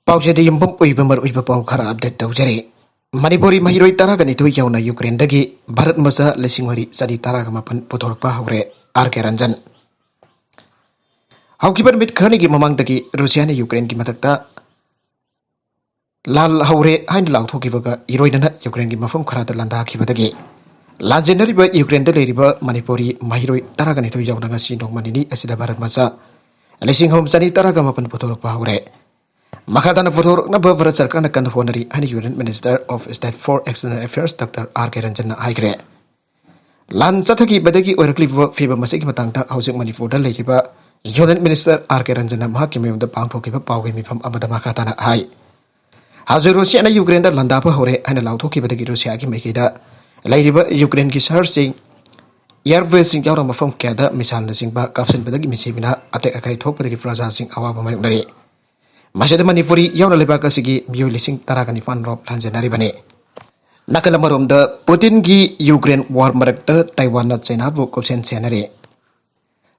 पाउसेदी यम्पम उइबा मर उइबा पाउ खरा अपडेट तौजरे मणिपुरी महिरोई तरागनि तो यौना यूक्रेन दगी भारत मसा लिसिंगवरी सदी तरागा मपन पुथोरपा हौरे आरके रंजन हौकिबर मिट खरनि गी ममांग दगी रूसिया ने यूक्रेन की मदकता लाल हौरे हाइन लाउथोकिबगा इरोइनना यूक्रेन की मफम खरादा लंदाखिबदगी लाजेनरिबा यूक्रेन द लेरिबा मणिपुरी महिरोई तरागनि तो यौना ngasi नोंगमनिनि असिदा भारत मसा लिसिंग होम सदी तरागा मपन पुथोरपा हौरे Makadana Putur Naba भारत सरकार ने कन्फो नरी हनी union minister of state for external affairs doctor R K Ranjan हाइग्रे लान चथकी बदगी ओरक्लिबो फीबा मसिक मतंगता हाउसिंग मणिपुर द लेरिबा union minister R K Ranjan महाकि मेमद पांगथोकिबा पावगे मिफम अमदा माखाताना हाई हाजु रूसिया ने यूक्रेन द लंदाबा होरे हने लाउथोकी बदगी रूसिया की मेकिदा लेरिबा यूक्रेन की शहर सिंह एयरवे सिंह यावरा मफम क्यादा मिसाल नसिंगबा काफसिन बदगी मिसिबिना अते अkai थोकबदगी प्रजा Singh अवाबा मायुनरे Masjid Manipuri yauna lebaka sigi miyo lising taraga nifan rob lanjanari bane. Nakala marom da Putin gi Ukraine war marakta Taiwan na China bu kopsen senare.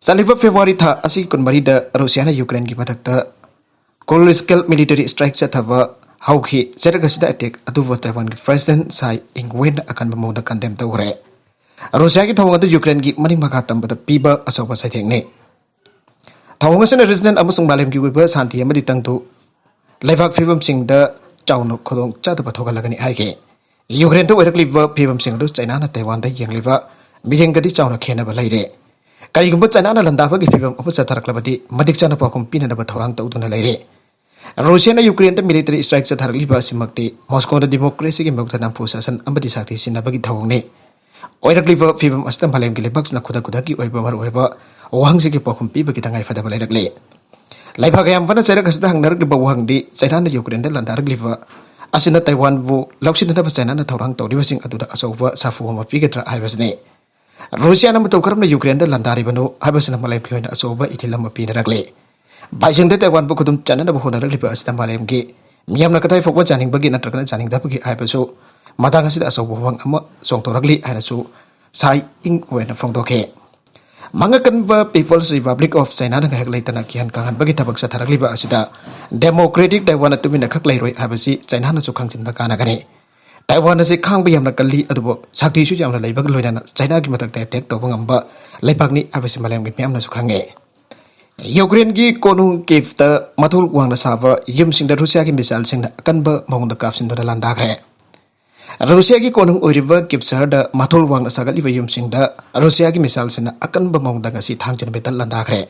Saliva February tha asi kunmari da Russia na Ukraine gi matakta full scale military strike chathaba hauki zeragasida attack adu Taiwan gi president sai ingwen akan bamoda condemn tawre. Russia gi thawang da Ukraine gi maning makatam bada piba asoba sai thengne. Thawangsan resident amusung malem gi wiba santi amadi tangtu laibak phibam sing da chawno khodong chada pathoga lagani haike Ukraine to werakliba phibam sing du China na Taiwan da yengliba miheng gadi chawna khena ba laire karigumba China na landa ba gi phibam apu chataraklabadi madik chana pakum pina da thorang tawduna laire Russia na Ukraine da military strike chatharliba simakti Moscow da democracy gi mawta nam pusasan ambadi sakti sinabagi thawongne oirakliba phibam astam malem gi lebak na khuda khuda gi oiba mar oiba wang sigi pakum piba ki tangai fada balairakle Laiba gayam fana sera kasida hang narak liba wang di China na Ukraine da landarak liba asina Taiwan bu lauksin na ba China na thorang tawdi basing aduda asoba safu ma pigetra haibasne Russia na mutawkaram na Ukraine da landari banu haibasna malay khiona asoba itilam ma pinarakle baising da Taiwan bu kudum China na bu honarak liba asita malem gi miyam na katai fokwa janing bagi na trakana janing da bagi haibasu matang asida asoba wang ama song torakli ainasu sai ing wena fongdoke Mangakan ba People's Republic of China na haglaitana kian kangan bagi tabak sa tharagliba asida Democratic Taiwan at tumina kaklairoi habasi China na sukhang tin bakana gani Taiwan na si khang biyam na kalli adubo sakti su jam na laibag loina na China gi matak tek to bangamba laibag ni habasi malayam gi miyam na sukhange Ukraine gi konung kif ta mathul wang na saba yum sing da Russia gi misal sing na kanba mawng da kapsin da landa gre Russia ki konung oriba kipsar da mathol wang sagali bayum sing da Russia ki misal sina akan bamong da ngasi thangchen betal landa khre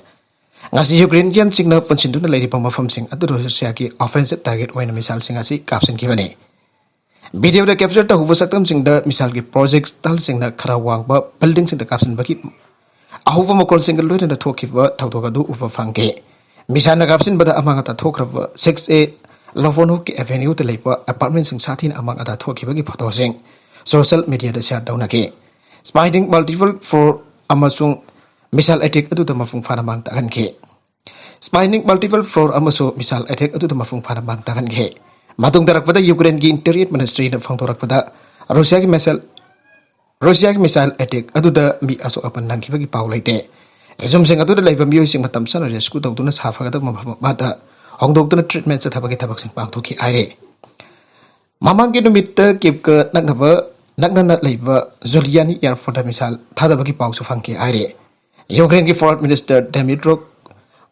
ngasi Ukrainian sing na pansin dun lai pam mafam sing adu Russia ki offensive target waina misal sing asi kapsen ki bane video da capture ta huwa saktam sing da misal ki projects tal sing na khara wang ba building sing da kapsen ba ki ahuwa makol single loina da thoki ba thawdoga du upa fangke misal na kapsen ba da amanga ta thokra ba 6A Lavono ki avenue te leipa apartment sing satin amang ada thoki bagi photo sing social media da share down ake spiding multiple for amasung misal attack adu ta mafung phana mang ta kan ke spiding multiple for amasu misal attack adu ta mafung phana mang ta kan ke matung darak pada Ukraine gi interior ministry na phang torak pada Russia ki misal attack adu da mi aso apan nang ki bagi paw laite zum sing adu da leiba mi sing matam sana rescue taw tuna safa ga da mata Hongdok tuna treatment sa tabagi tabak sing pangthoki aire mamang ki numit kip ka nagnana leiba Juliani airport misal thada bagi paw su fangki aire Ukraine ki foreign minister Dmytro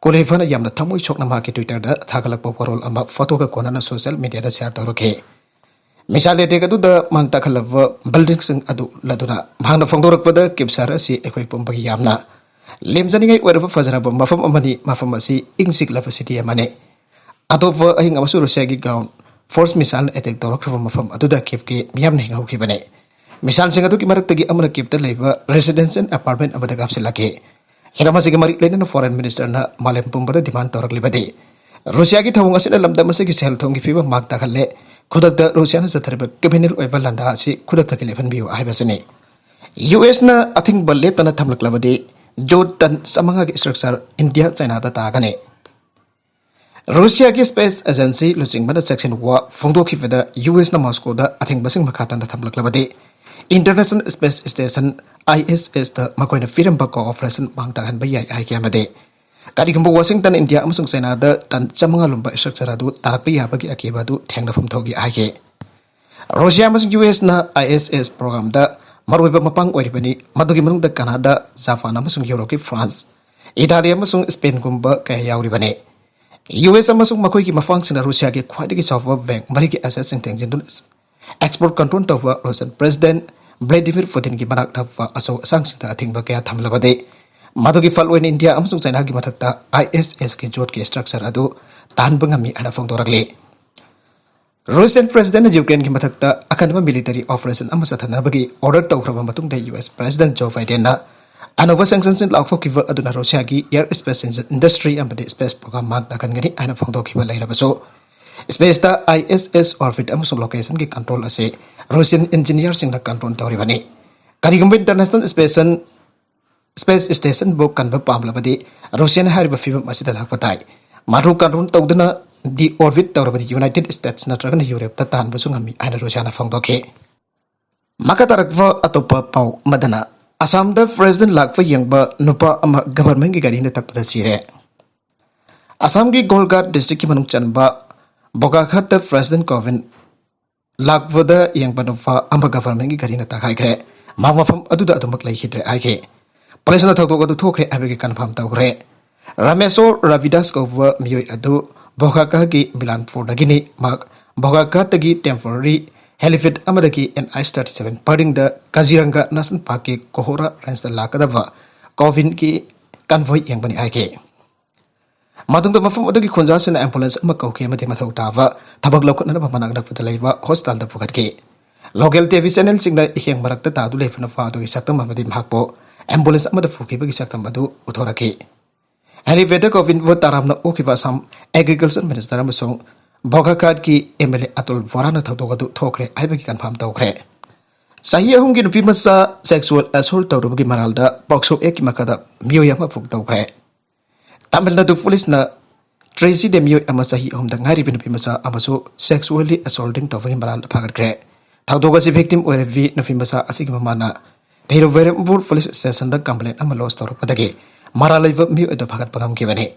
Kuleba na yamna thamoi chokna ma ki Twitter da thagalak parol ama photo ka kona na social media da share tawroke misal ete ka du da mangta khalava building sing adu laduna mangna phongdorak pada kip sara si ekoi pombagi yamna lemjani ngai werfa fajara ba mafam amani mafam asi ingsik lava city amane Atop ahing amasu Russia gi ground force missile attack torak from mafam atuda kip ki miyam nei ngau ki bane misal sing atu ki marak tagi amra kip ta leiba residential apartment amada gap se lake hirama se gi mari lena foreign minister na malem pumbada demand torak libade Russia gi thawung asina lamda mase gi sel thong gi fiba mak ta khalle khudak da Russia na satharba cabinet oiba landa asi khudak ta ki leban biu ai basane US na athing balle tana thamlak labade Jordan samanga gi structure India China da ta gane Russia ki space agency losing bana section wa phongdo ki veda US na Moscow da athing basing makhatan da thamlak labade International Space Station ISS da makoina firam ba cooperation mangta han ba yai ai kyamade Karigumba Washington India amasung China da tan chamanga lumba structure adu tarakpi yabagi akiba du thengnafam thogi aige. Russia amasung US na ISS program da maruiba mapang oiribani madugi manungda Canada, Japan amasung Europe France, Italy amasung Spain gumba kaya yauribani. US amasung makoi ki mafang sina Russia ki khwaidagi chawba bank marigi assets sing tengjin export control tawwa Russian President Vladimir Putin ki manak thapwa aso sangsita athingba kaya thamlabade madugi fal oin India amasung China ki mathakta ISS ki jot ki structure adu tanba ngami ana phongdorakle. Russian President Ukraine ki mathakta akanba military operation amasa thanabagi order tawkraba matungda US President Joe Biden na anova sanctions in laukhokiba aduna Russia ki airspace industry amade space program mak dakan gani ana phongdokiba lairabaso space ta ISS orbit amasung location ki control ase Russian engineers sing na control tawribani karigumba international space station bo kanba pamlabadi Russian hariba fibam asida lakpatai maru control tawduna di orbit tawrabadi United States natragan Europe ta tan basungami ana Russia na phongdoke makatarakwa atopa pau madana Assam da President lakwa yangba nupa ama government ki gari na takpada sire. Assam ki Golghat district ki manung chanba Bogakhat da President Kovin lakwa da yangba nupa ama government ki gari na takai kre. Mangmafam aduda adumak lai hidre aike. Police na thawtok adu thokre abege confirm tawkre. Ramesor Ravidas kawwa miyoi adu Bogakhat ki Milanpur dagini mak Bogakhat tagi temporary helipad amadaki NI-37 parding the Kaziranga National Park ki Kohora range da lakadava Kovin ki convoy yang bani aike. Matung da mafam adagi khunja sena ambulance ama kauke amade mathau tawa thabak lokot na bamanak nak padalaiba hospital da pukat ke. Local TV channel singda iheng marakta tadu lefna fa do saktam amade mahpo ambulance amada fuki bagi saktam adu uthorake. Helipad Kovin wo taramna okiba sam agriculture minister amasong Bogakhat ki MLA Atul Vorana thawdogadu thokre aibagi confirm tawkre. Sahi ahum ki nupi masa sexual assault tawrubagi maralda Pokso Act makada miyoy ama phuk tawkre. Tamil Nadu police na Tracy de miyoy ama sahi ahum da ngari nupi masa amaso sexually assaulting tawbagi maralda phagatkre. Thawdogasi victim oirevi nupi masa asigi mamana Dhairu Verempur police station da complaint ama loss tawrupadagi maralaiba miyoy da phagat pangam kibani.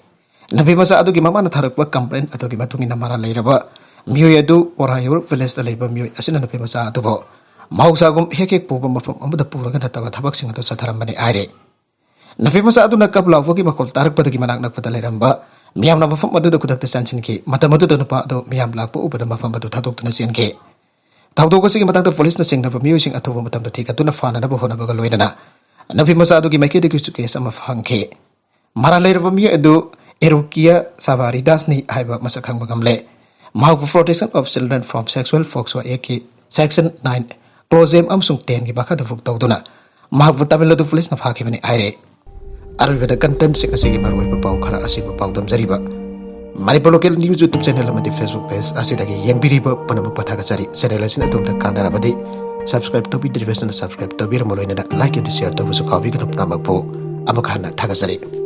Nabi masa adu ki mama na tharakwa complaint adu ki matungi na mara lairaba miyoy adu Orayur village da laiba miyoy asina nabi masa adu bo mausagum hekek puba mafam amada puraga natawa thabak sing adu satharambani aire nabi masa adu nakap lawwa ki makol tarak pada ki manak nak pada lairamba miyam na mafam adu da kudak sansin ki mata madu da nupa adu miyam lakpa ubada mafam adu thadok tuna sin ki thawdo ko sing matang da police na sing na miyoy sing atu matam da thika tuna fana na bo hona baga loidana nabi masa adu ki maike de ki su ke sama phangke mara lairaba miyoy adu Erukia Savaridas ni haiba masakang bagamle. Mahal protection of children from sexual Foxo Eki Section 9 Closem amsung 10 ki baka da fuk tawduna. Mahal Tamil Nadu police na phaki bani aire. Arwi da content sing asigi marwai pa pau khara asig pa pau dam jariba. Manipur local news YouTube channel amadi Facebook page asidagi yengbiriba panamu pathaga chari channel asin atum da kanara badi subscribe to be the subscribe to be mo loina like and share to busu kawi kana pnamak po amakana thaga chari.